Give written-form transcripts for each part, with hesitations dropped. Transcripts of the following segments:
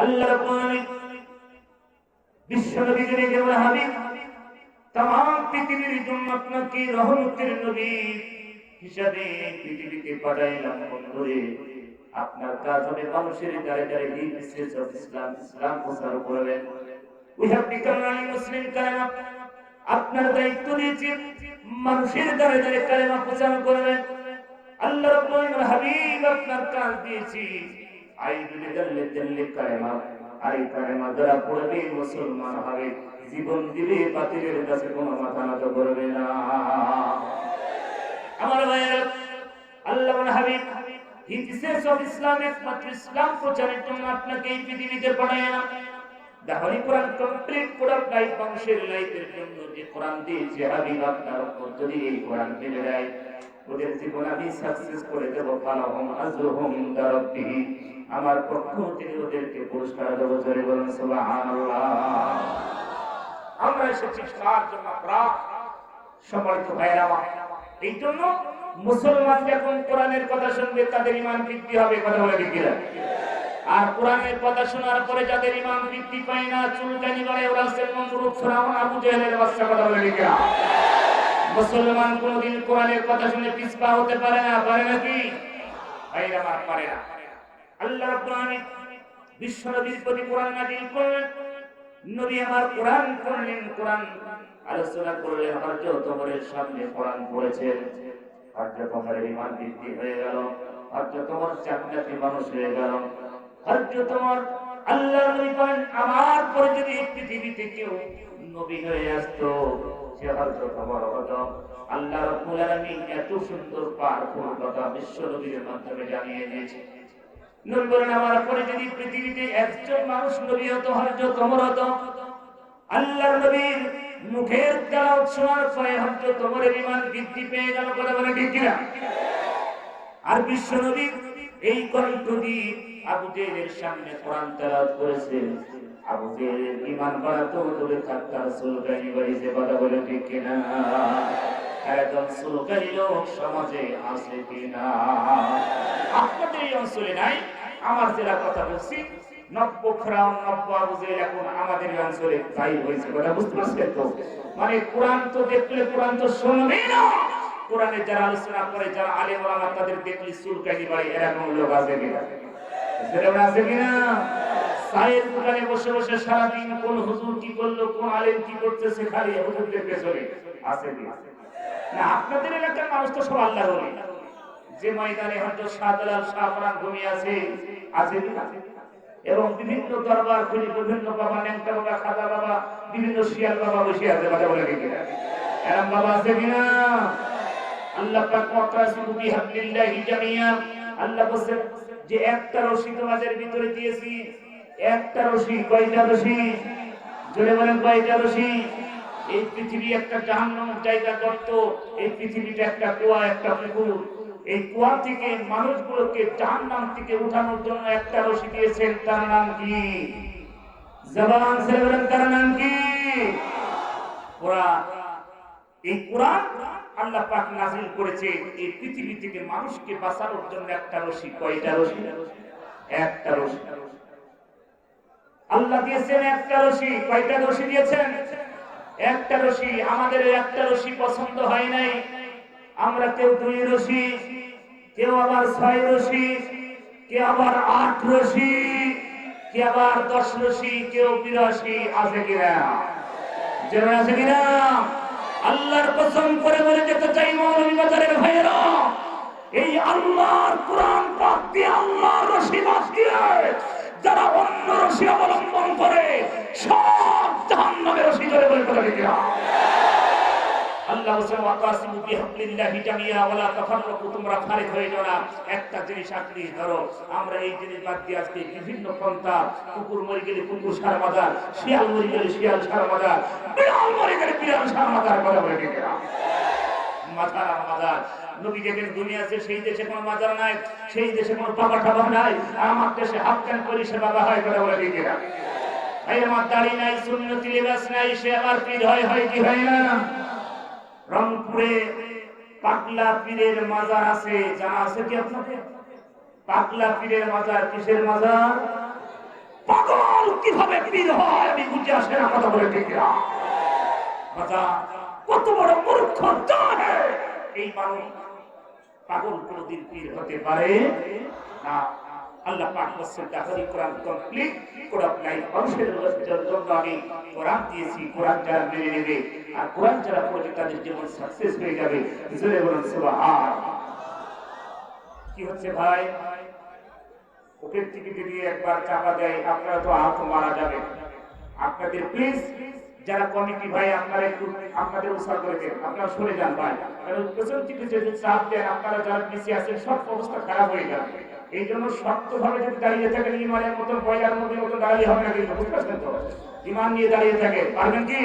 আল্লাহ রাব্বুল আলামিন বিশ্বনবীকে রেখে বলে হাবিব तमाम পৃথিবীর জন্য আপনাকে রহমতের নবী হিসাবে পৃথিবীতে পাঠাইলাম বন্ধুরে আপনার কাজ হবে মানুষের দ্বারে দ্বারে এই মেসেজ অফ ইসলাম প্রচার করবেন। উই হ্যাভ বিকাম আ মুসলিম কালেমা আপনার দায়িত্ব দিয়েছি মানুষের দ্বারে দ্বারে কালেমা প্রচার করবেন। আল্লাহ রাব্বুল আলামিন হাবিব আপনার কাজ দিয়েছি আইদুল দাল্লে কালেমা আর এই কালেমা যারা পড়বে মুসলমান হবে জীবন দিবে বাতিলের কাছে কোনো মাথা নত করবে না। আমার ভাইয়েরা আল্লাহ হাবিব হিজসেস অফ ইসলাম একমাত্র ইসলাম প্রচারের জন্য আপনাকে এই পৃথিবীতে পাঠাইলাম। The Holy Quran complete Quran life মানুষের লাইফের জন্য যে কোরআন দিয়েছে হাবিব আপনার উপর যদি এই কোরআন মেনে নেয় ওদের জীবন আমি সাকসেস করে দেব। ফালাহুম আজরুহুম ইনদা রাব্বিহি আমার পক্ষ থেকে ওদেরকে পুরস্কার দেব। জোরে বলুন সুবহানাল্লাহ। আমরা এসেছি তার জন্য সম্মানিত ভাইরা এই জন্য মুসলমান যখন কোরআনের কথা শুনবে তাদের ঈমান বৃদ্ধি হবে। কথা বলে দিকিরা আর কোরআনের কথা শোনার পরে যাদের ঈমান বৃদ্ধি পায় না চুলকানি বাড়ে ওরা হচ্ছে নমরুদ ফিরআউন আবু জেহেলের বাচ্চা। কথা বলে দিকিরা মুসলমান কোনদিন কোরআনের কথা শুনে পিছপা হতে পারে না। পারে নাকি ভাইরা আমার পারে না। আল্লাহ রাব্বুল আলামিন বিশ্বনবীর প্রতি কোরআন নাযিল করলেন। নবী আমার কোরআন পড়লেন, কোরআন আলোচনা করলেন। হযরত ওমরের সামনে কোরআন পড়েছেন। হযরত ওমরের ঈমান বৃদ্ধি হয়ে গেল। হযরত ওমর জান্নাতি মানুষ হয়ে গেল। হযরত ওমর আল্লাহর নবী বলেন আমার পরে যদি পৃথিবীতে কেউ নবী হয়ে আসতো সে হযরত ওমর হতো। আল্লাহ রাব্বুল আলামিন এত সুন্দর পাওয়ারফুল কথা বিশ্ব নবীর মাধ্যমে জানিয়ে দিয়েছে। নবী বলেন আমার পরে যদি পৃথিবীতে একজন মানুষ নবী হতো হযরত ওমর হতো। আল্লাহর নবীর মুখের তেলাওয়াত শোনার পরে হযরত ওমরের ঈমান বৃদ্ধি পেয়ে গেল। কথা বলে ঠিক কিনা? আর বিশ্ব নবী এই কণ্ঠ দিয়ে আবু জেহেলের সামনে কোরআন তেলাওয়াত করেছেন। আবু জেহেলের ঈমান বাড়াতো দূরে থাকতো সুলকানি বাড়িতে। কথা বলে ঠিক কিনা? একদম সুলকানি লোক সমাজে আছে কিনা? আপনাদের এই অঞ্চলে নাই। আমার জেলা কথা বলছি নব্য ফিরআউন নব্য আবু জেহেল এখন আমাদের এই অঞ্চলে তাই হয়েছে। কথা বুঝতে পারছেন তো? মানে কোরআন তো দেখলে কোরআন তো শুনবে না। কোরআনে যারা আলোচনা করে যারা আলেম ওলামা তাদের দেখলে চুলকানি বাড়ে। এরকম লোক আছে কিনা? সেরকম আছে কিনা? চায়ের দোকানে বসে বসে সারাদিন কোন হুজুর কি করলো কোন আলেম কি করতেছে খালি হুজুরদের পেছনে আছে কিনা? না আপনাদের এলাকার মানুষ তো সব আল্লাহর ওলি। যে ময়দানে হযরত শাহজালাল শাহপরান ঘুমিয়ে আছে আছে কিনা? এবং বিভিন্ন দরবার খুলি বিভিন্ন বাবা ন্যাংটা বাবা খাজা বাবা বিভিন্ন শিয়াল বাবা বসে আছে। কথা বলে কিনা? এরকম বাবা আছে কিনা? আল্লাহ পাক ওয়াতাসিবু বিহাবলিল্লাহি জামিয়া আল্লাহ বলেন যে একটা রশি তোমাদের ভিতরে দিয়েছি। একটা রশি কয়টা রশি? জোরে বলেন কয়টা রশি? এই পৃথিবী একটা জাহান্নামের জায়গা গর্ত। এই পৃথিবীটা একটা কুয়া একটা পুকুর। এই কুয়া থেকে মানুষগুলোকে জাহান্নাম থেকে উঠানোর জন্য একটা রশি দিয়েছেন। তার নাম কি? জবান ছেড়ে বলেন তার নাম কি? কোরআন। এই কোরআন আল্লাহ পাক নাযিল করেছে এই পৃথিবী থেকে মানুষকে বাঁচানোর জন্য একটা রশি। কয়টা রশি? একটা রশি আল্লাহ দিয়েছেন। একটা রশি। কয়টা রশি দিয়েছেন? একটা রশি। আমাদের একটা রশি পছন্দ হয় নাই। আমরা কেউ 2 রশি, কেউ আবার 6 রশি, কেউ আবার 8 রশি, কেউ আবার 10 রশি, কেউ 82 আছে কিনা? যেন আছে কিনা? আল্লাহর কসম করে বলে যেতে চাই মৌলভী বাজারের ভাইয়েরা এই আল্লাহর কোরআন পাক দিয়ে আল্লাহর রশি বাদ দিয়ে যারা অন্য রশি অবলম্বন করে সব জাহান্নামের রশি ধরে বলে কথা ঠিক না? আল্লাহ বলেন ওয়াতাসিমু বিহাবলিল্লাহি জামিয়া ওয়ালা তাফাররাকু তোমরা ফারিক হয়ে যাও না। একটা জিনিস আঁকড়ে ধরো। আমরা এই জিনিস বাদ দিয়ে আজকে বিভিন্ন পন্থা কুকুর মরে গেলে কুকুর সার মাদার, শিয়াল মরে গেলে শিয়াল সার মাদার, বিড়াল মরে গেলে বিড়াল সার মাদার। কথা বলে ঠিক না? মাথার মাদার নবী যেখানে দুনিয়া আছে সেই দেশে কোনো মাজার নাই, সেই দেশে কোনো বাবা টাবা নাই। আর আমার দেশে হাত কান করি সে বাবা হয়। কথা বলে ঠিক না? এই আমার দাড়ি নাই সুন্নতি লিবাস নাই সে আমার পীর হয়। হয় কি হয় না? রংপুরে পাগলা পীরের মাজার আছে। জানা আছে কি আপনাদের? পাগলা পীরের মাজার কিসের মাজার? পাগল কিভাবে পীর হয় আমি বুঝে আসে না, কথা বলে ঠিক না? কত বড় মূর্খ জাহেল এই মানুষ, পাগল কোনদিন পীর হতে পারে না। আল্লাহ পাক বলেন দাহরি কোরআন কমপ্লিট কোরআন নাই মানুষের জন্য আমি কোরআন দিয়েছি, কোরআন যারা মেনে নেবে আর কোরআন যারা পড়বে তাদের জীবন সাকসেস হয়ে যাবে। জোরে বলুন সুবহান। কি হচ্ছে ভাই, ওপের টিভিতে দিয়ে একবার চাপা দেয়, আপনারা তো আহত মারা যাবে। আপনাদের প্লিজ যারা কমিটি ভাই আপনারা একটু আপনাদের উৎসাহ করে দেন, আপনারা সরে যান ভাই, কারণ পেছন থেকে যদি চাপ দেন আপনারা যারা পিছিয়ে আছেন সব অবস্থা খারাপ হয়ে যাবে। এই জন্য শক্তভাবে যদি দাঁড়িয়ে থাকেন ইমানের মতন পয়লার মতন দাঁড়িয়ে হবে না, কিন্তু বুঝতে পারছেন তো? ইমান নিয়ে দাঁড়িয়ে থাকে পারবেন কি?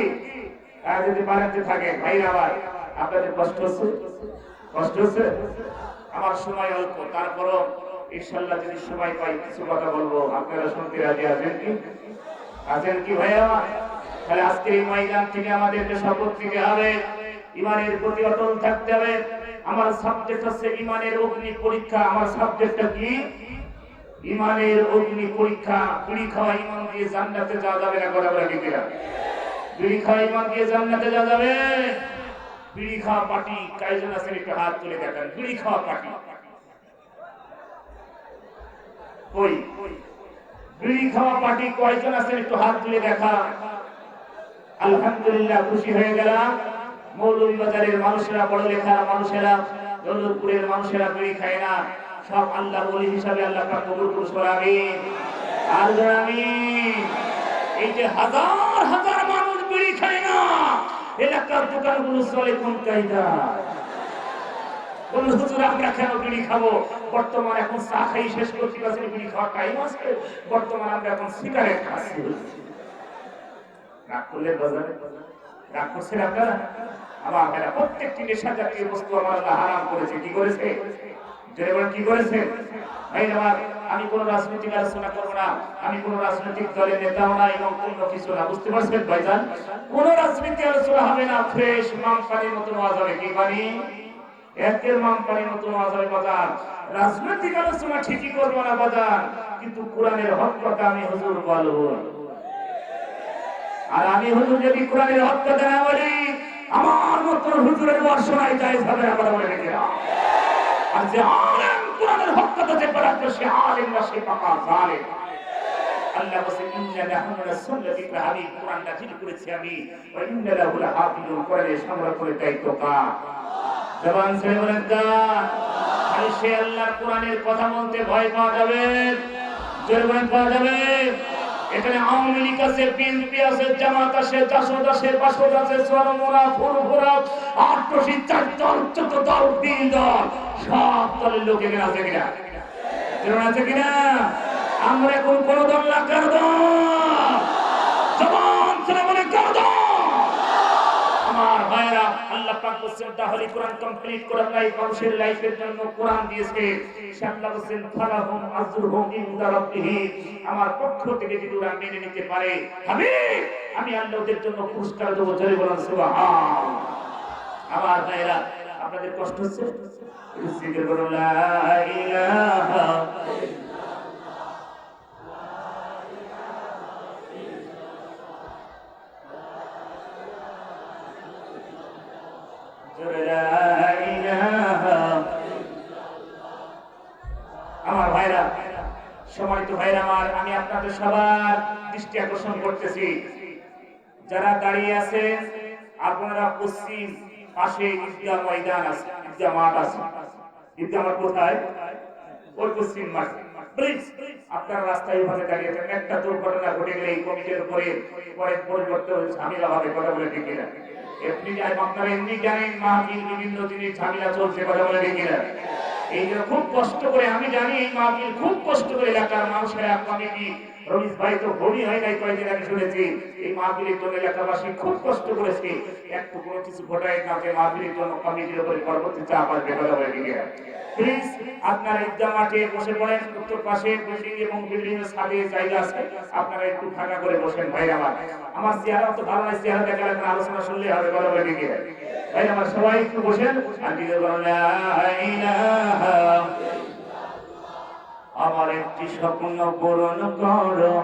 যদি বাড়াতে থাকে ভাইরা আবার আপনাদের কষ্ট হচ্ছে, কষ্ট হচ্ছে। আমার সময় অল্প, তারপরও ইনশাআল্লাহ যদি সময় পাই কিছু কথা বলবো, আপনারা শুনতে রাজি আছেন কি? আছেন কি ভাইয়া? তাহলে আজকে এই ময়দান থেকে আমাদেরকে শপথ নিতে হবে, ইমানের প্রতি অটল থাকতে হবে। আমার সাবজেক্ট হচ্ছে ইমানের অগ্নি পরীক্ষা। আমার সাবজেক্টটা কি? ইমানের অগ্নি পরীক্ষা। বিড়ি খাওয়া ইমান দিয়ে জান্নাতে যাওয়া যাবে না, কথা বলে ঠিক না? বিড়ি খাওয়া ইমান দিয়ে জান্নাতে যাওয়া যাবে? বিড়ি খাওয়া পার্টি কয়জন আছেন একটু হাত তুলে দেখান। বিড়ি খাওয়া পার্টি কই? বিড়ি খাওয়া পার্টি কয়জন আছেন একটু হাত তুলে দেখা। আলহামদুলিল্লাহ, খুশি হয়ে গেলাম। মৌলভীবাজারের মানুষেরা, বড় লেখার মানুষেরা, দৌলতপুরের মানুষেরা বিড়ি খায় না। সব আল্লাহর ওলি হিসাবে আল্লাহ পাক কবুল করুন, আমিন আর আমিন। এই যে হাজার হাজার মানুষ বিড়ি খায় না, এলাকার দোকানগুলো চলে কোন কায়দায়? বলুন হুজুর আমরা কেন বিড়ি খাবো? বর্তমান এখন চা খাই শেষ করতে পারছি, বিড়ি খাওয়ার টাইম আছে? বর্তমান আমরা এখন সিগারেট খাচ্ছি। রাগ করলে বাজারে রাগ করছেন আপনারা? আমার ভাইরা, প্রত্যেকটি নেশা জাতীয় বস্তু আমার আল্লাহ হারাম করেছে। কি করেছে? কি করেছে? আমি কোন রাজনৈতিক আলোচনা করবো না, আমি কোন রাজনৈতিক দলের নেতাও না এবং কোন কিছু না, বুঝতে পারছেন ভাইজান? কোন রাজনীতি আলোচনা হবে না, ফ্রেশ মাম পানির মতন আওয়াজ হবে। কি পানি? একের মাম পানির মতন আওয়াজ হবে বাজার। রাজনৈতিক আলোচনা ঠিকই করবো না বাজার, কিন্তু কোরআনের হক কথা আমি হুজুর বলবো। আর আমি হুজুর যদি কোরআনের হক কথা না বলি, আমার মতন হুজুরের বর্ষণায় যায় হবে না, কথা বলে রেখে। আর যে আলেম কোরআনের হক কথা যে বলে সে আলেম না, সে পাকা জালেম। আল্লাহ বলেন ইন্না নাহনু নাসুল্লা যিকরা, আমি কোরআন নাযিল করেছি আমি, ওয়া ইন্না লাহু লাহাফিজুন, কোরআনের সংরক্ষণের দায়িত্ব কার? জবান ছেড়ে বলেন কার? খালি সে আল্লাহর কোরআনের কথা বলতে ভয় পাওয়া যাবে, জোরে বলেন পাওয়া যাবে? এখানে আওয়ামী লীগ আছে, বিএনপি আছে, জামাত আছে, জাসদ আছে, বাসদ আছে, চরমোরা, ফুরফুরা, আট্রসি, চার দল, চোদ্দ দল, 3 দল, সব দলের লোক এখানে আছে কিনা? আছে কিনা? আমরা এখন কোন দল না, কার দল? জবান ছেড়ে বলে কার দল? আমার ভাইরা, আল্লাহ পাক বলেন তাহলে কোরআন কমপ্লিট করা লাইফ, মানুষের লাইফের জন্য কোরআন দিয়েছে। আল্লাহ বলেন ফালাহুম আজরুহুম ইনদা রাব্বিহিম, আমার পক্ষ থেকে যদি ওরা মেনে নিতে পারে আমি আল্লাহ ওদের জন্য পুরস্কার দেব। জোরে বলুন সুবহান। আমার ভাইরা, আপনাদের কষ্ট হচ্ছে? জিকির করুন লা ইলাহা আমার ভাইরা, সম্মানিত ভাইরা আমার, আমি আপনাদের সবার দৃষ্টি আকর্ষণ করতেছি, যারা দাঁড়িয়ে আছেন আপনারা পশ্চিম পাশে ঈদগাহ ময়দান আছে, ঈদগাহ মাঠ আছে। ঈদগাহ মাঠ কোথায়? ওই পশ্চিম মাঠ। প্লিজ আপনারা রাস্তায় ভাবে দাঁড়িয়ে আছেন, একটা দুর্ঘটনা ঘটে গেলে এই কমিটির উপরে পরে পরিবর্তন ঝামেলা হবে, কথা বলে ঠিক না? আপনারা এমনি জানেন মাহফিল বিভিন্ন জিনিস ঝামেলা চলছে, কথা বলে ঠিক না? এই যে খুব কষ্ট করে, আমি জানি এই মাহফিল খুব কষ্ট করে এলাকার মানুষেরা, কমিটি, রমিজ ভাই তো ভূমি হয় নাই কয়েকদিন আগে শুনেছি, এই মাহফিলের জন্য এলাকাবাসী খুব কষ্ট করেছে। একটু কোনো কিছু ঘটায় না যে মাহফিলের জন্য কমিটির উপরে পরবর্তী চাপ আসবে, কথা বলে ঠিক না? প্লিজ আপনারা ঈদগাহ মাঠে বসে পড়েন, উত্তর পাশে বিল্ডিং এবং বিল্ডিং এর ছাদে জায়গা আছে, আপনারা একটু ফাঁকা করে বসেন। ভাই আমার চেহারা তো ভালো নাই, চেহারা দেখা লাগবে, আলোচনা শুনলে হবে, কথা বলে ঠিক না? ভাই আমার সবাই একটু বসেন আর দিকে আমার একটি স্বপ্ন পূরণ করো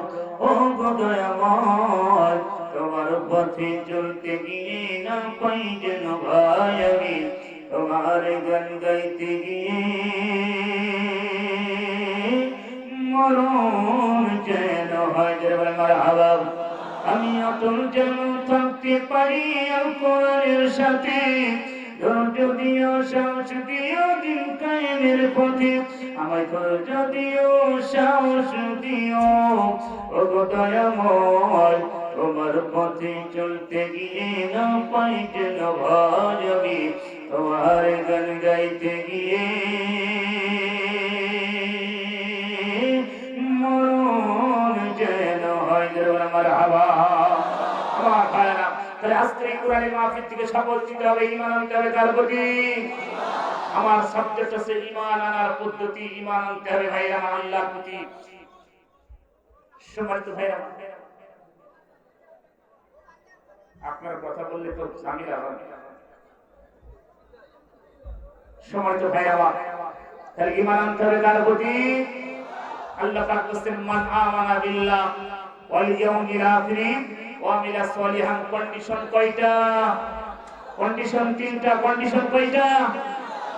ও দয়াময় তোমার পথে চলতে গিয়ে না পাই যেন ভাই আমি তোমার গান গাইতে গিয়ে মরণ যেন হয় যেন মারহাবা আমি অটল যেন থাকতে পারি আল কোরআনের সাথে যদিও সাহস দিও দিন কায়েমের পথে আমায় যদিও সাহস দিও ওগো দয়াময় তোমার পথে চলতে গিয়ে না পাই যেন ভয় আমি তোমার গান গাইতে গিয়ে মরণ যেন হয় আমার হাওয়া আমার ভাইরা তাহলে আজকে কোরআনের মাহফিল থেকে শপথ নিতে হবে ঈমান আনতে হবে কার প্রতি আমার সাবজেক্ট আছে ঈমান আনার পদ্ধতি ঈমান আনতে হবে ভাইরা আমার আল্লাহর প্রতি সম্মানিত ভাইরা আপনার কথা বললে তো ঝামেলা হবে সম্মানিত ভাইরা তাহলে ঈমান আনতে হবে কার প্রতি আল্লাহ পাক বলেন মান আমানা বিল্লাহ ওয়াল ইয়াউমিল আখির ওয়া আমিলা সলিহান কন্ডিশন কয়টা কন্ডিশন তিনটা কন্ডিশন কয়টা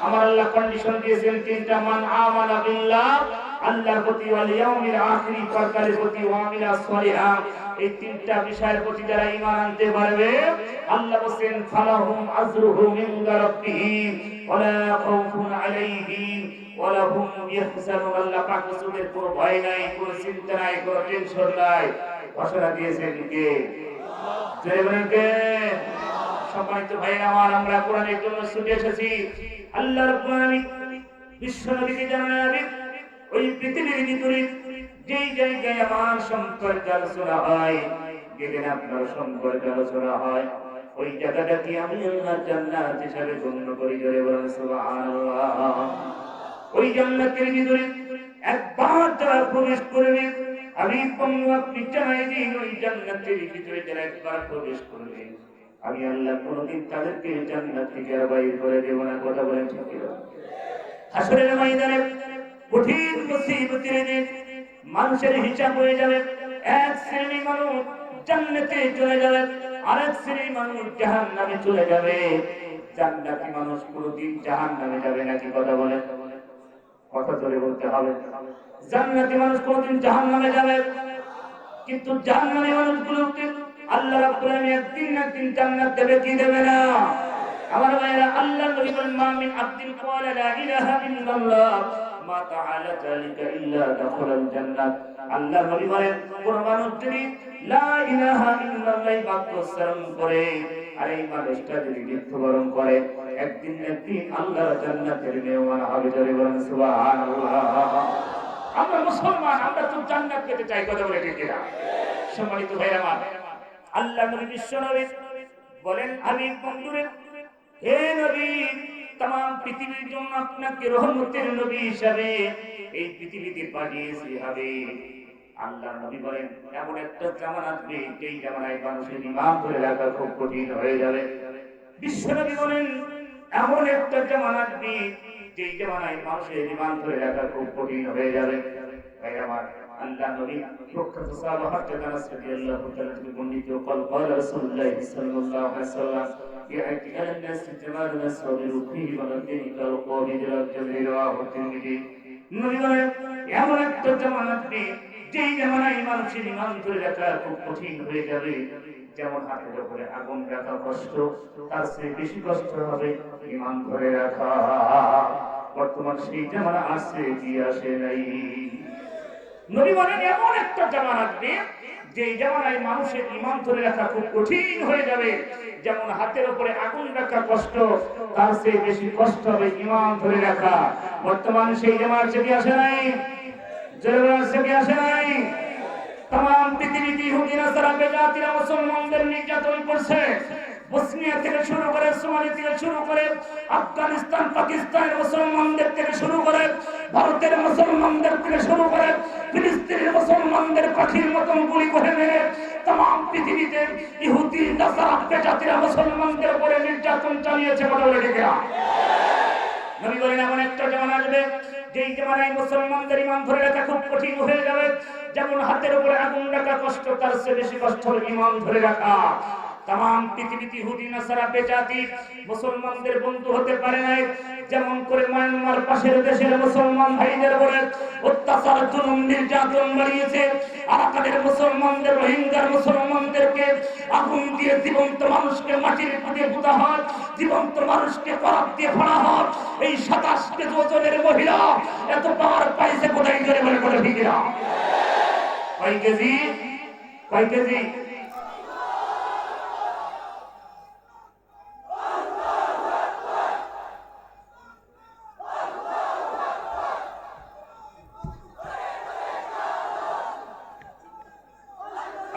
আমার আল্লাহ কন্ডিশন দিয়েছেন তিনটা মান আমানা বিল্লাহ আল্লাহর প্রতি ওয়াল ইয়াউমিল আখির পরকালের প্রতি ওয়া আমিলা সলিহান এই তিনটা বিষয়ের প্রতি যারা ঈমান আনতে পারবে আল্লাহ বলেন ফালাহুম আজরুহুম ইনদা রাব্বিহিম ওয়ালা খাউফুন আলাইহিম ওয়ালা হুম ইয়াহজানুন আল্লাহ পাক রাসূলের কোনো ভয় নাই কোনো চিন্তা নাই কোনো টেনশন নাই ঘোষণা দিয়েছেন কে কে সম্মানিত ভাইরা আমার আমরা কোরআনের জন্য ছুটে এসেছি আল্লাহ রাব্বুল আলামিন বিশ্ব নবীকে জানালেন ওই পৃথিবীর ভিতরে যেই জায়গায় আমার সম্পর্কে আলোচনা হয় যেদিন আপনার সম্পর্কে আলোচনা হয় ওই জায়গাটাকে আমি আল্লাহ জান্নাত হিসাবে গণ্য করি জোরে বলেন সুবহানাল্লাহ ওই জান্নাতের ভিতরে একবার যারা প্রবেশ করবে আমি আপনি জানাই দিন ওই জান্নাতের ভিতরে যারা একবার প্রবেশ করবে আমি আল্লাহ কোনদিন তাদেরকে জান্নাত থেকে বাইর করে দেব না কথা বলেন ঠিক হাসরের ময়দানে কঠিন মুসিবতের দিন মানুষের হিসাব হয়ে যাবে এক শ্রেণী মানুষ জান্নাতে চলে যাবে আরেক শ্রেণী মানুষ জাহান্নামে চলে যাবে জান্নাতি মানুষ কোনদিন জাহান্নামে যাবে না কি কথা বলেন কথা ধরে বলতে হবে জান্নাতি মানুষ কোনদিন জাহান্নামে যাবে কিন্তু জাহান্নামী মানুষগুলোকে আল্লাহ রাব্বুল আলামিন একদিন না একদিন জান্নাত দেবে কি দেবে না আমার ভাইরা আল্লাহ নবী বলেন মা মিন আবদিন ক্বালা লা ইলাহা ইল্লাল্লাহ মা তাআলা যালিকা ইল্লা দাখালাল জান্নাত আল্লাহ নবী বলেন কোন মানুষ যদি লা ইলাহা ইল্লাল্লাহ বাক্য উচ্চারণ করে আর এই মানুষটা যদি মৃত্যুবরণ করে একদিন না একদিন আল্লাহর জান্নাতের মেহমান হবে জোরে বলেন সুবহানাল্লাহ আমরা মুসলমান আমরা তো জান্নাত পেতে চাই কথা বলে ঠিক না সম্মানিত ভাইরা আমার আল্লাহ নবী বিশ্ব নবী বলেন হাবিব বন্ধুরে হে নবী तमाम পৃথিবীর জন্য আপনাকে রহমতের নবী হিসাবে এই পৃথিবীতে পাঠিয়েছি হাবিব আল্লাহ নবী বলেন এমন একটা জামানা আসবে যেই জামানায় মানুষের ঈমান ধরে রাখা খুব কঠিন হয়ে যাবে বিশ্ব নবী বলেন এমন একটা জামানা আসবে যেই জামানায় মানুষের ঈমান ধরে রাখা খুব কঠিন হয়ে যাবে ভাই আমার আল্লাহ নবী প্রখ্যাত সাহাবা হযরত আনাস রাদিয়াল্লাহু তাআলা থেকে বর্ণিত قال رسول الله صلى الله عليه وسلم يأتي على الناس زمان الصبر فيه ولذلك القابض الجبر رواه الترمذي নবী বলেন এমন একটা জামানা আসবে যেই জামানায় মানুষের ঈমান ধরে রাখা খুব কঠিন হয়ে যাবে যেমন হাতের উপরে আগুন রাখা কষ্ট তার চেয়ে বেশি কষ্ট হবে ঈমান ধরে রাখা বর্তমান সেই জামানা আসছে কি আসে নাই নবী বলেন এমন একটা জামানা আসবে যে জামানায় মানুষের ঈমান ধরে রাখা খুব কঠিন হয়ে যাবে যেমন হাতের উপরে আগুন রাখা কষ্ট তার চেয়ে বেশি কষ্ট হবে ঈমান ধরে রাখা বর্তমান সেই জামানা কি আসে নাই জেরুজালেম কি আসে নাই तमाम পৃথিবীতে ইহুদি নাসারা বেজাতিরা মুসলমানদের নির্যাতন করছে বসনিয়া থেকে শুরু করে সোমালিয়া থেকে শুরু করে আফগানিস্তান পাকিস্তানের মুসলমানদের থেকে শুরু করে ভারতের মুসলমানদের থেকে শুরু করে ফিলিস্তিনের মুসলমানদের পাখির মতন গুলি করে মেরে तमाम পৃথিবীতে ইহুদি নাসারা বেজাতিরা মুসলমানদের উপরে নির্যাতন চালিয়েছে বলে ঠিক না নবী বলেন এমন একটা জামানা আসবে যেই জামানায় মুসলমানদের ঈমান ধরে রাখা খুব কঠিন হয়ে যাবে, যেমন হাতের উপরে আগুন রাখা কষ্ট, তার চেয়ে বেশি কষ্ট হলো ঈমান ধরে রাখা। তাম পৃথিবীতে ইহুদি নাসারা বেজাতি মুসলমানদের বন্ধু হতে পারে নাই। যেমন করে মায়ানমার পাশের দেশের মুসলমান ভাইদের উপরে অত্যাচার, জুলুম, নির্যাতন বাড়িয়েছে, আরাকানের মুসলমানদের, রোহিঙ্গার মুসলমানদেরকে আগুন দিয়ে জীবন্ত মানুষকে মাটির দিয়ে পুঁতা হয়, জীবন্ত মানুষকে করাত দিয়ে ফাড়া হয়। এই 27 কেজি ওজনের মহিলা এত পাওয়ার পাইছে কোথায় করে বলে বলে ঠিক না? কয় কেজি? কয় কেজি?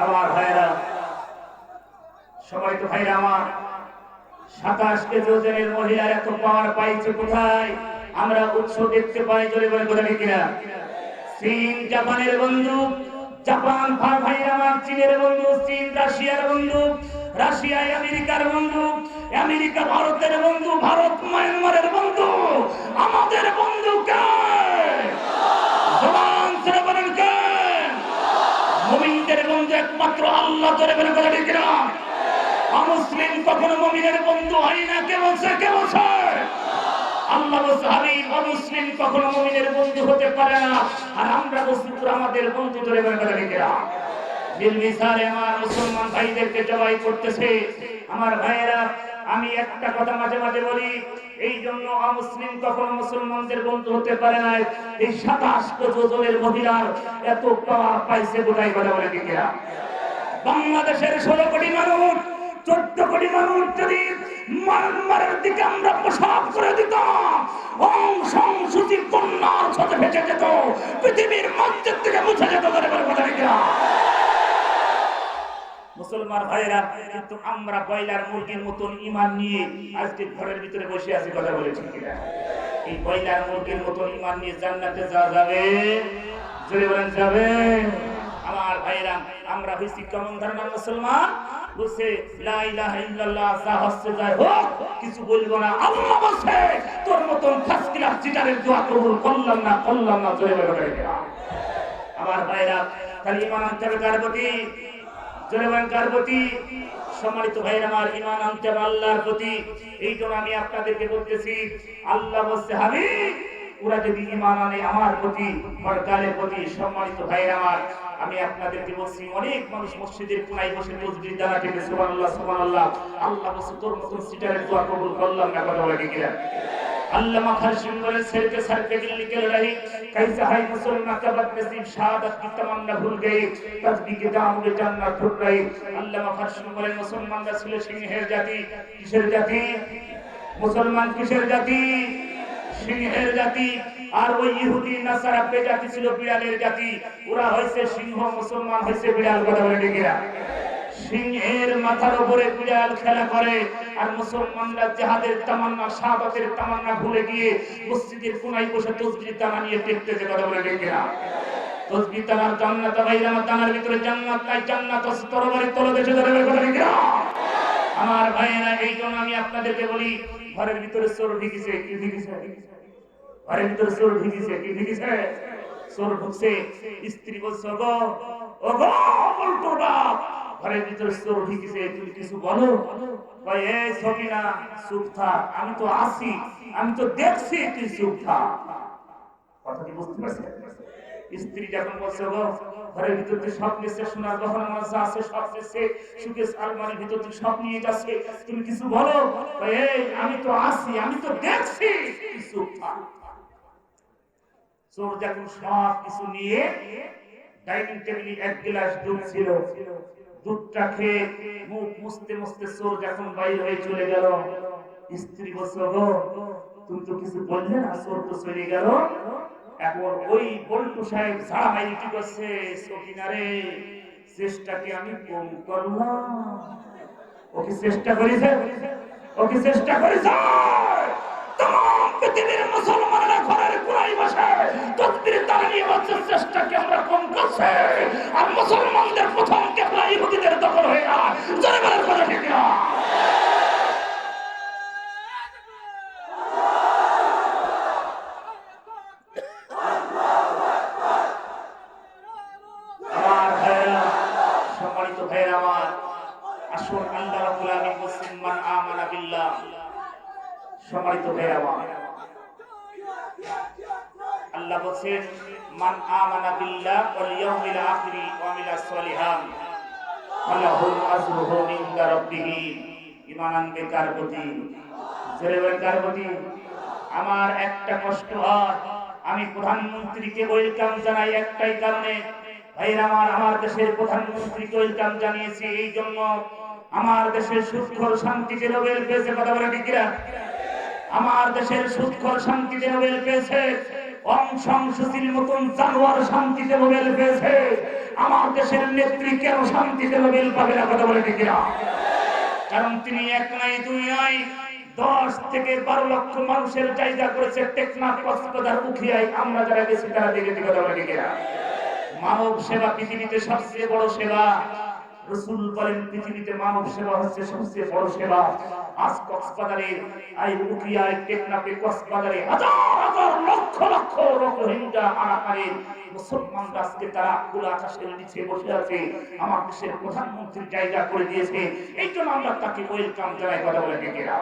আমার ভাইরা, সবাই তো ভাইরা আমার, 27 কেজি ওজনের মহিলার এত পাওয়ার পাইছে কোথায়? আমরা উৎস দেখতে পাই জোরে বলে কোথায় কিনা? চীন জাপানের বন্ধু, জাপান ভাইরা আমার চীনের বন্ধু, চীন রাশিয়ার বন্ধু, রাশিয়া আমেরিকার বন্ধু, আমেরিকা ভারতের বন্ধু, ভারত মায়ানমারের বন্ধু। আমাদের বন্ধু কে? জবান ছেড়ে বলেন কে? মুমিনদের বন্ধু একমাত্র আল্লাহ। জোরে বলে কথা ঠিক না? অমুসলিম কখনো মুমিনের বন্ধু হয় না। কে বলছে? কে বলছে? আল্লাহ বলছে হাবিব অমুসলিম কখনো মুমিনের বন্ধু হতে পারে না। আর আমরা বলছি তোরা আমাদের বন্ধু। জোরে বলে কথা ঠিক না? নির্বিচারে আমার মুসলমান ভাইদেরকে জবাই করতেছে। আমার ভাইয়েরা, আমি একটা কথা মাঝে মাঝে বলি, এই জন্য অমুসলিম কখনো মুসলমানদের বন্ধু হতে পারে না। এই 27 কেজি ওজনের মহিলার এত পাওয়ার পাইছে কোথায় কথা বলে ঠিক না? বাংলাদেশের 16 কোটি মানুষ, 14 কোটি মানুষ যদি মায়ানমারের দিকে আমরা প্রসাব করে দিতাম, সংসুচি বন্যার সাথে ভেসে যেত, পৃথিবীর মধ্যে থেকে মুছে যেত। কথা ঠিক না? মুসলমান ভাইরা, কিন্তু আমরা বয়লার মুরগির মতন ঈমান নিয়ে আজকে ঘরের ভিতরে বসে আছি। কথা বলেছি কিনা? এই বয়লার মুরগির মতন ঈমান নিয়ে জান্নাতে যাওয়া যাবে? জোরে বলেন যাবে? আমার ভাইরা, আমরা হইছি কেমন ধরনের মুসলমান? বলছে লা ইলাহা ইল্লাল্লাহ, যা হচ্ছে যাই হোক, কিছু বলবো না। আল্লাহ বলছে তোর মতন ফার্স্ট ক্লাস চিটারের দোয়া কবুল করলাম না, করলাম না। জোরে বলেন কিনা? আমার ভাইরা, তাহলে ঈমান আনতে হবে কার প্রতি? জোরে বলেন কার প্রতি? সম্মানিত ভাইরা আমার, ঈমান আনতে হবে আল্লাহর প্রতি। এই জন্য আমি আপনাদেরকে বলতেছি, আল্লাহ বলছে হাবিব ওরা যদি ঈমান আনে আমার প্রতি, পরকালের প্রতি। সম্মানিত ভাইরা আমার, আমি আপনাদেরকে বলছি, অনেক মানুষ মসজিদের কোনায় বসে তাসবিহ দানা টেনে সুবহানাল্লাহ সুবহানাল্লাহ। আল্লাহ বলছে তোর মতন সিটারের দোয়া কবুল করলাম না। কথা বলে কি কিনা? अल्लामा खर्शिम बोले सर के दिल निकल रही, कैसा है मुसलमान का बदनसीब, शहादत की तमन्ना भूल गई, तस्बीह के दाम में जन्नत ढूंढ रही। अल्लामा खर्शिम बोले मुसलमान रसूल सिंहेर जाति, किसेर जाति? मुसलमान किसेर जाति? সিংহের জাতি। আর ওই ইহুদি নাসারা বেজাতি ছিল বিড়ালের জাতি। ওরা হইছে সিংহ, মুসলমান হইছে বিড়াল। কথা বলে ঠিক না? সিংহের মাথার উপরে বিড়াল খেলা করে, আর মুসলমানরা জিহাদের তামান্না, শাহাদাতের তামান্না ভুলে গিয়ে মসজিদের কোনায় বসে তাসবিহ দানা নিয়ে টেকতেছে। কথা বলে ঠিক না? তাসবিহ দানার জান্নাত, ভাইরা আমার, দানার ভিতরে জান্নাত নাই, জান্নাত আছে তরবারির তলদেশে। ধরে কথা ঠিক না? আমার ভাইয়েরা, এই জন্য আমি আপনাদেরকে বলি, ঘরের ভিতরে চোর ঢুকেছে। কি ঢুকেছে? ঘরের ভিতরে চোর ঢুকেছে। কি ঢুকেছে? চোর ঢুকছে। স্ত্রী বলছে গো, ও গো বলতো বাপ, ঘরের ভিতরে চোর ঢুকেছে, তুমি কিছু বলো। কয় এই সকিনা চুপ থাক, আমি তো আছি, আমি তো দেখছি, তুই চুপ থাক। কথা কি বুঝতে পারছেন? স্ত্রী যখন বলছে গো, ঘরের ভিতর থেকে সব নিচ্ছে, সোনার গহনা মাছ আছে সব নিচ্ছে, সুকেশ আলমারির ভিতর থেকে সব নিয়ে যাচ্ছে, তুমি কিছু বলো। এই আমি তো আছি, আমি তো দেখছি, তুই চুপ থাক। চোর যখন সব কিছু নিয়ে ডাইনিং টেবিলে এক গ্লাস দুধ ছিল, দুধটা খেয়ে মুখ মুছতে মুছতে চোর যখন বাইরে হয়ে চলে গেল, স্ত্রী বলছে গো, তুমি তো কিছু বললে না, চোর তো চলে গেল। এখন ওই বল্টু সাহেব ঝাড়ামারি কি করছে, সকিনারে চেষ্টাকে আমি কম করলাম। ওকে চেষ্টা করেছে, ওকে চেষ্টা করেছে। तमाम পৃথিবীর মুসলমানরা ঘরের কোনায় বসে তাসবিহ দানা নিয়ে বলছে চেষ্টাকে আমরা কম করছে, আর মুসলমানদের প্রথম কেবলা ইহুদিদের দখল হয়ে যায়। জোরে বলেন কথা ঠিক না? ভাইরা আমার, আসুন আল্লাহ রাব্বুল আলামিন বলেন মান আমানা বিল্লাহ। সম্মানিত ভাইরা আমার, আল্লাহ বলেন মান আমানা বিল্লাহ ওয়াল ইয়াউমিল আখির ওয়া আমিলা সলিহান ফালাহুল আজরুহু ইনদা রাব্বিহি। ঈমান আনবে কার প্রতি? জেরে কার প্রতি? আমার একটা কষ্ট হয়, আমি প্রধানমন্ত্রীকে ওয়েলকাম জানাই একটাই কারণে, ভাইরা আমার, আমার দেশের প্রধানমন্ত্রীকে ওয়েলকাম জানিয়েছি এই জন্য আমার দেশের সুখর শান্তিতে নোবেল পেয়েছে। কথা বলে ঠিক কিনা? আমার দেশের সুখর শান্তিতে নোবেল পেয়েছে, অং সান সুচির মতন জানোয়ার শান্তিতে নোবেল পেয়েছে। আমার দেশের নেত্রী কেন শান্তিতে নোবেল পাবে না? কথা বলে ঠিক কিনা? কারণ তিনি এক নাই দুই নাই 10 থেকে 12 লক্ষ মানুষের জায়গা করেছে টেকনাফ, কক্সবাজার, উখিয়ায়। আমরা যারা গেছি তারা দেখেছি। কথা বলে ঠিক কিনা? মানব সেবা পৃথিবীতে সবচেয়ে বড় সেবা। রাসূল বলেন পৃথিবীতে মানব সেবা হচ্ছে সবচেয়ে বড় সেবা। আজ কক্সবাজারে, এই উখিয়ায়, টেকনাফে, কক্সবাজারে হাজার হাজার লক্ষ লক্ষ রোহিঙ্গা আরাকানের মুসলমানরা আজকে তারা খোলা আকাশের নিচে বসে আছে। আমার দেশের প্রধানমন্ত্রী জায়গা করে দিয়েছে, এই জন্য আমরা তাকে ওয়েলকাম জানাই। কথা বলে ঠিক কিনা?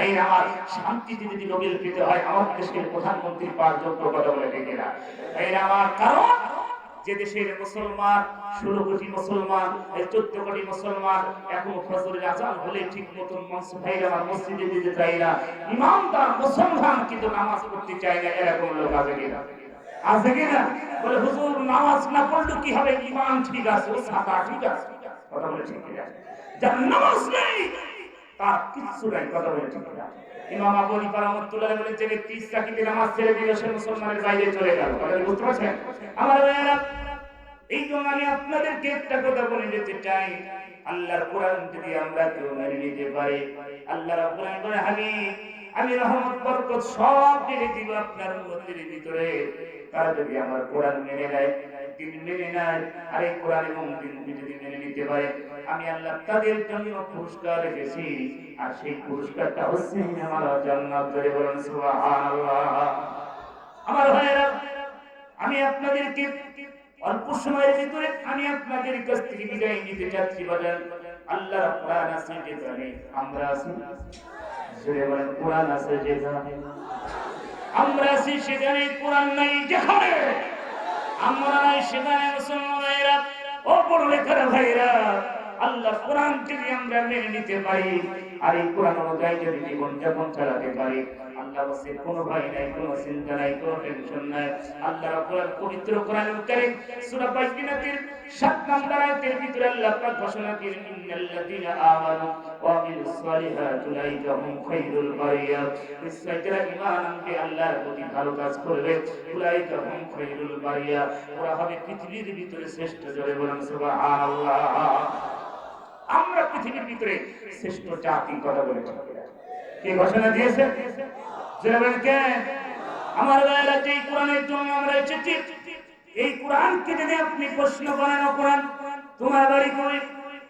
এই আমার শান্তিতে যদি নোবেল পেতে হয় আমার দেশের প্রধানমন্ত্রী পাওয়ার যোগ্য। কথা বলে ঠিক কিনা? এই আমার কারণ যে দেশের মুসলমান 16 কোটি মুসলমান, 14 কোটি মুসলমান এখন ফজরের আযান হলে ঠিক মতন ভাইরা আমার মসজিদে দিতে চায় না। ইমামদার মুসলমান কিন্তু নামাজ পড়তে চায় না। এরকম লোক আছে কিনা? আছে কিনা? বলে হুজুর নামাজ না পড়লে কি হবে? ইমান ঠিক আছে, ও সাদা ঠিক আছে। কথা বলে ঠিক কিনা? যার নামাজ নেই তার কিচ্ছু নাই। কথা বলে ঠিক কিনা? ইমাম আবু হানিফা রাহমাতুল্লাহ বলেন যে ব্যক্তি ইসলামীতে নামাজ ছেড়ে দিল সে মুসলমানের বাইরে চলে গেল। কথা বুঝতে পারছেন আমার ভাইয়েরা? এই জন্য আমি আপনাদেরকে একটা কথা বলে যেতে চাই, আল্লাহর কোরআন যদি আমরা কেউ মেনে নিতে পারি, আল্লাহ রাব্বুল আলামিন বলেন হাবিব আমি রহমত বরকত সব দিয়ে দিব আপনার উম্মতের ভিতরে। তারা যদি আমার কোরআন মেনে নেয়, দিন মেনে নেয়, আর এই কোরআন এবং দিন যদি মেনে নিতে পারে, আমি আল্লাহ তাদের জন্য পুরস্কার রেখেছি, আর সেই পুরস্কারটা হচ্ছে আমার জান্নাত। ধরে বলেন সুবহানাল্লাহ। আমার ভাইয়েরা, আমি আপনাদেরকে অল্প সময়ের ভিতরে আমি আপনাদের কাছ থেকে বিদায় নিতে চাচ্ছি। বলেন আল্লাহর কোরআন আছে যেখানে আমরা আছি, জোরে বলেন কোরআন আছে যেখানে আমরা আছি, সেখানে কোরআন নাই যেখানে আমরা নাই, সেখানে মুসলমান ভাইরা, ও বড় লেখারা ভাইরা, আল্লাহর কোরআন যদি আমরা মেনে নিতে পারি আর এই কোরআন অনুযায়ী যদি জীবন যাপন চালাতে পারি, আল্লাহ বলে কোনো ভয় নাই, কোনো চিন্তা নাই, কোনো টেনশন নাই। আল্লাহ রাব্বুল পবিত্র কোরআনুল কারীম সূরা বাইয়িনাতের 7 নম্বর আয়াতের ভিতরে আল্লাহ পাক ঘোষণা করেন ইন্নাল্লাযীনা আমানু ওয়া আমিলুস সালিহাতি উলাইকা হুম খায়রুল বারিয়া। নিশ্চয় যারা ঈমান আনবে, আল্লাহর প্রতি ভালো কাজ করবে, উলাইকা হুম খায়রুল বারিয়া, ওরা হবে পৃথিবীর ভিতরে শ্রেষ্ঠ। জোরে বলেন সুবহানাল্লাহ। আমরা পৃথিবীর ভিতরে শ্রেষ্ঠ জাতি। কথা বলে কে ঘোষণা দিয়েছে? কে? আমার ভাইরা, যে কোরআনের জন্য আমরা এসেছি, এই কোরআনকে যদি আপনি প্রশ্ন করেন, কোরআন তোমার বাড়ি কই,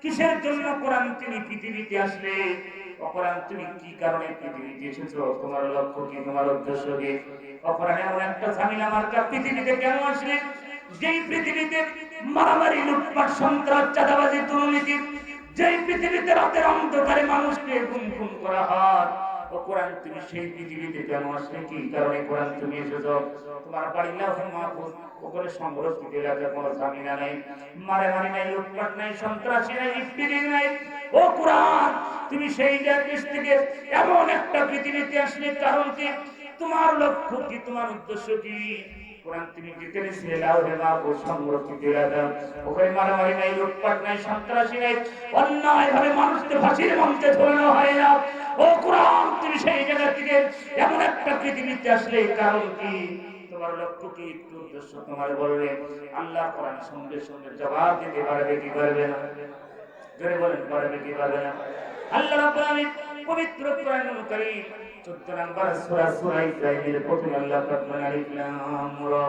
কিসের জন্য কোরআন তুমি পৃথিবীতে আসলে, কোরআন তুমি কি কারণে পৃথিবীতে এসেছো, তোমার লক্ষ্য কি, তোমার উদ্দেশ্য কি, কোরআন এমন একটা ঝামেলা মার্কা পৃথিবীতে কেন আসলে, যেই পৃথিবীতে মারামারি, লুটপাট, সন্ত্রাস, চাঁদাবাজি, দুর্নীতি, যেই পৃথিবীতে রাতের অন্ধকারে মানুষকে গুম খুন করা হয়, ও কোরআন তুমি সেই পৃথিবীতে কেন আসলে, কি কারণে কোরআন তুমি এসেছো? তোমার বাড়ি লাউহে মাহফুজ, ওখানে সংরক্ষিত এলাকা, কোনো ঝামেলা নাই, মারামারি নাই, লুটপাট নাই, সন্ত্রাসী নাই, ইফতিজিং নাই। ও কোরআন তুমি সেই দেশ থেকে এমন একটা পৃথিবীতে আসলে কারণ কি, তোমার লক্ষ্য কি, তোমার উদ্দেশ্য কি? কোরআন তুমি দিতে নিছিলে লাউহে মাহফুজ সংরক্ষিত এলাকা, ওখানে মারামারি নাই, লুটপাট নাই, সন্ত্রাসী নাই, অন্যায় ভাবে মানুষকে ফাঁসির মঞ্চে ঝোলানো হয় না। ও কোরআন তুমি সেই জায়গা থেকে এমন একটা পৃথিবীতে আসলে কারণ কি, তোমার লক্ষ্য কি, একটু উদ্দেশ্য তোমার বলবে। আল্লাহ কোরআন সঙ্গে সঙ্গে জবাব দিতে পারবে কি পারবে না? জোরে বলেন পারবে কি পারবে না? আল্লাহ রাব্বুল আলামিন পবিত্র কোরআনুল কারীম 14 নম্বর সূরা সূরা ইসরাঈলের প্রথম আল্লাহ পাক বলেন আলিফ লাম রা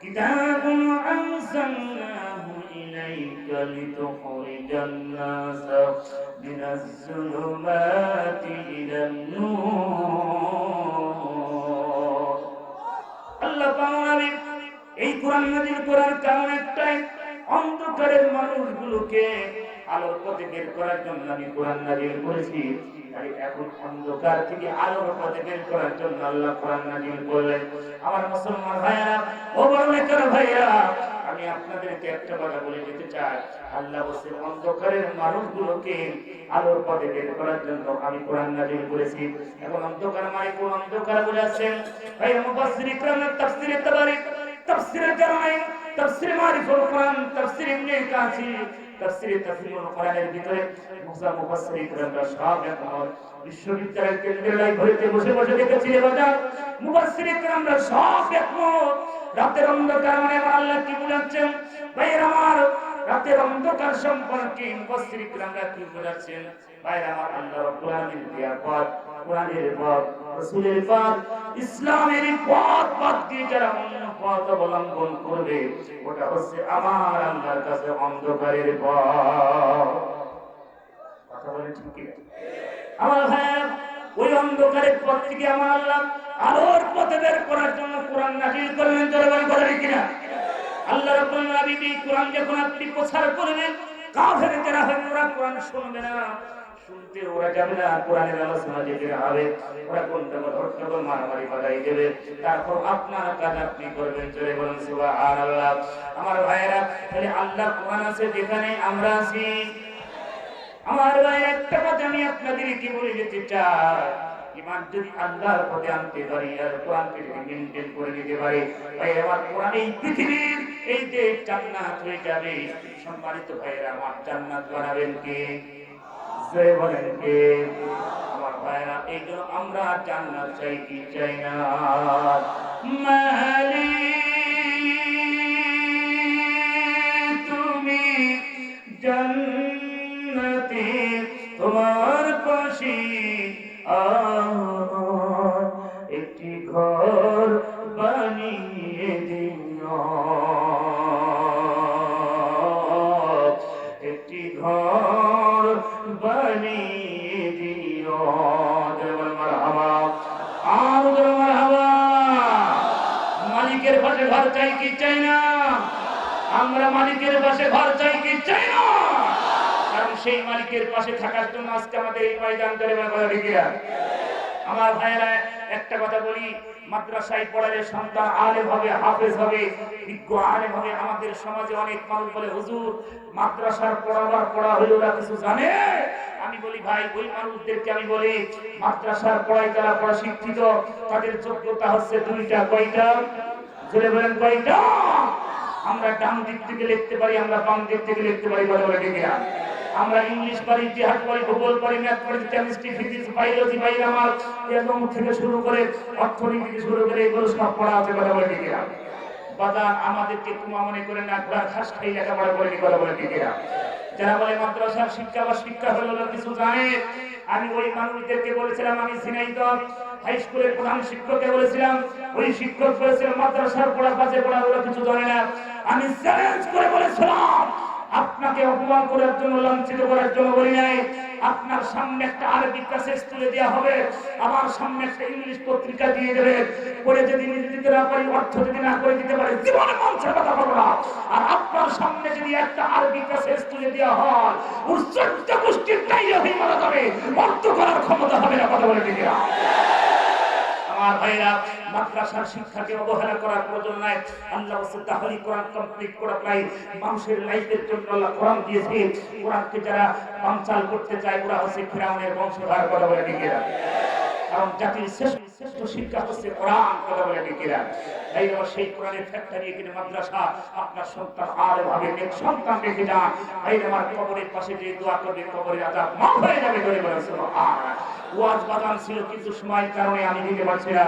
কিতাবুন আনসালনাহু ইলাইকা লিতুখরিজান নাস মিনাজ যুলুমাতি ইলান নূর। আল্লাহ পাক এই কোরআন নাযিল করার কারণ একটাই, অন্ধকারের মানুষগুলোকে আলোর পথে বের করার জন্য আমি কোরআন নাযিল করেছি। তাই এখন অন্ধকার থেকে আলোর পথে বের করার জন্য আল্লাহ কোরআন নাযিল করলেন। আমার মুসলমান ভাইয়েরা, ও বড় নেতার ভাইয়েরা, আমি আপনাদেরকে একটা কথা বলে দিতে চাই। আল্লাহ বলেন অন্ধকারের মানুষগুলোকে আলোর পথে বের করার জন্য আমি কোরআন নাযিল করেছি। এখন অন্ধকার মানে কোন অন্ধকার বোঝাচ্ছেন? ভাই মুফাসসির ইকরামের তাফসীরে তাবারী, তাফসীরে জালালাইন, তাফসীরে মারিফুল কোরআন, তাফসীর ইবনে কাসির, তাফসীরে তাফসীরুল কোরআনের ভিতরে মুফাসসির ইকরামরা সব একমত। বিশ্ববিদ্যালয়ের কেন্দ্রীয় লাইব্রেরিতে বসে বসে দেখেছি বাজার মুফাসসির ইকরামরা সব একমত। রাতের অন্ধকার মানে আল্লাহ কি বোঝাচ্ছেন? ভাইয়ের আমার, রাতের অন্ধকার সম্পর্কে মুফাসসির ইকরামরা কি বোঝাচ্ছেন? ভাইয়ের আমার, আল্লাহ রাব্বুল আলামিন দেয়া পথ, কোরআনের পথ, রাসূলের পথ, ইসলামের পথ বাদ দিয়ে যারা অন্য পথ অবলম্বন করবে, ওটা হচ্ছে আমার আল্লাহর কাছে অন্ধকারের পথ। কথা বলে ঠিক কি? আমার ভাই, ওই অন্ধকারের পথ থেকে আমার আল্লাহ আলোর পথে বের করার জন্য কোরআন নাযিল করলেন। জোরে বলেন কথা ঠিক কিনা? আল্লাহ রাব্বুল আলামিন কোরআন যখন আপনি প্রচার করবেন, কাফের যারা হবে ওরা কোরআন শুনবে না, শুনতে ওরা যাবে না, কোরআনের আলোচনা যেতে হবে, ওরা কোনটা হট্টগোল মারামারি বাড়াই দেবে। তারপর আপনার কাজ আপনি করবেন। জোরে বলেন সুবহানাল্লাহ। আমার ভাইয়েরা, তাহলে আল্লাহ কোরআন আছে যেখানে আমরা আছি। আমার ভাই, একটা কথা আমি আপনাদেরকে বলে যেতে চাই, ইমান যদি আল্লাহর পথে আনতে পারি আর কোরআনকে যদি মেইনটেইন করে নিতে পারি, ভাই আমার কোরআন এই পৃথিবীর এই যে জান্নাত হয়ে যাবে। সম্মানিত ভাইয়েরা আমার, জান্নাত বানাবেন কে? জয় বলেন কে? আমার ভাইয়েরা, এই জন্য আমরা জান্নাত চাই কি চাই না? মালিক তুমি জান্নাতে তোমার পাশে একটি ঘর বানিয়ে দিও, একটি ঘর বানিয়ে দিও। মারহাবা, আর মারহাবা। মালিকের পাশে ঘর চাই কি চাই না? আমরা মালিকের পাশে ঘর চাই কি চাই না? কারণ সেই মালিকের পাশে থাকার জন্য আজকে আমাদের এই ময়দান ধরে কথা লিখিয়া। আমার ভাইয়েরা, একটা কথা বলি, মাদ্রাসায় পড়ালে সন্তান আলেম হবে, হাফেজ হবে, বিজ্ঞ আলেম হবে। আমাদের সমাজে অনেক মানুষ বলে হুজুর মাদ্রাসার পড়া হলে ওরা কিছু জানে। আমি বলি ভাই, ওই মানুষদেরকে আমি বলি মাদ্রাসার পড়ায় যারা পড়া শিক্ষিত, তাদের যোগ্যতা হচ্ছে দুইটা। কয়টা? জোরে বলেন কয়টা? আমরা ডান দিক থেকে লিখতে পারি, আমরা বাম দিক থেকে লিখতে পারি। কথা বলে ঠিক না? আমরা ইংলিশ পারি, ইতিহাস পারি, ভূগোল পারি, ম্যাথ পারি, কেমিস্ট্রি, ফিজিক্স, বায়োলজি পারি। আমার একদম থেকে শুরু করে অর্থনীতি থেকে শুরু করে এগুলো সব পড়া আছে। কথা বলে ঠিক না? বাজার আমাদেরকে কুমা মনে করে না, ঘোড়া ঘাস খাই লেখাপড়া করে নি। কথা বলে ঠিক না? যারা বলে মাদ্রাসার শিক্ষা বা শিক্ষা হলো না কিছু জানে, আমি ওই মানুষদেরকে বলেছিলাম, আমি ঝিনাইদহ হাই স্কুলের প্রধান শিক্ষককে বলেছিলাম, ওই শিক্ষক বলেছিলাম মাদ্রাসার পড়া কাজে পড়া ওরা কিছু জানে না। আমি চ্যালেঞ্জ করে বলেছিলাম, আপনাকে অপমান করার জন্য, লাঞ্ছিত করার জন্য বলি নাই। আপনার সামনে একটা আরবি ক্যাসেট তুলে দেওয়া হবে, আমার সামনে একটা ইংলিশ পত্রিকা দিয়ে দেবে, পড়ে যদি নিজে দিতে না পারি, অর্থ যদি না করে দিতে পারে, জীবনে মঞ্চের কথা বলবো না। আর আপনার সামনে যদি একটা আরবি ক্যাসেট তুলে দেওয়া হয়, ওর 14 গোষ্ঠীর ডাইরেক্টলি মারা যাবে, অর্থ করার ক্ষমতা হবে না। কথা বলে ঠিক না? আমার ভাইরা, মাদ্রাসার শিক্ষাকে অবহেলা করার প্রয়োজন নাই। আল্লাহ তাহলে কোরআন কমপ্লিট করা প্রায় মানুষের লাইফের জন্য আল্লাহ কোরআন দিয়েছে। কোরআনকে যারা বানচাল করতে চায় ওরা হচ্ছে ফিরাউনের বংশধর। কথা বলে ঠিক না? কারণ জাতির শ্রেষ্ঠ শিক্ষা হচ্ছে কোরআন। কথা বলে ঠিক না? তাই সেই কোরআনের ফ্যাক্টরি এখানে মাদ্রাসা। আপনার সন্তান আর ভাবে সন্তান রেখে যান। ভাই আমার কবরের পাশে যে দোয়া করবে, কবরের আযাব মাফ হয়ে যাবে। ধরে বলে সুবহানাল্লাহ। ওয়াজ বাজান ছিল কিন্তু সময়ের কারণে আমি দিতে পারছি না।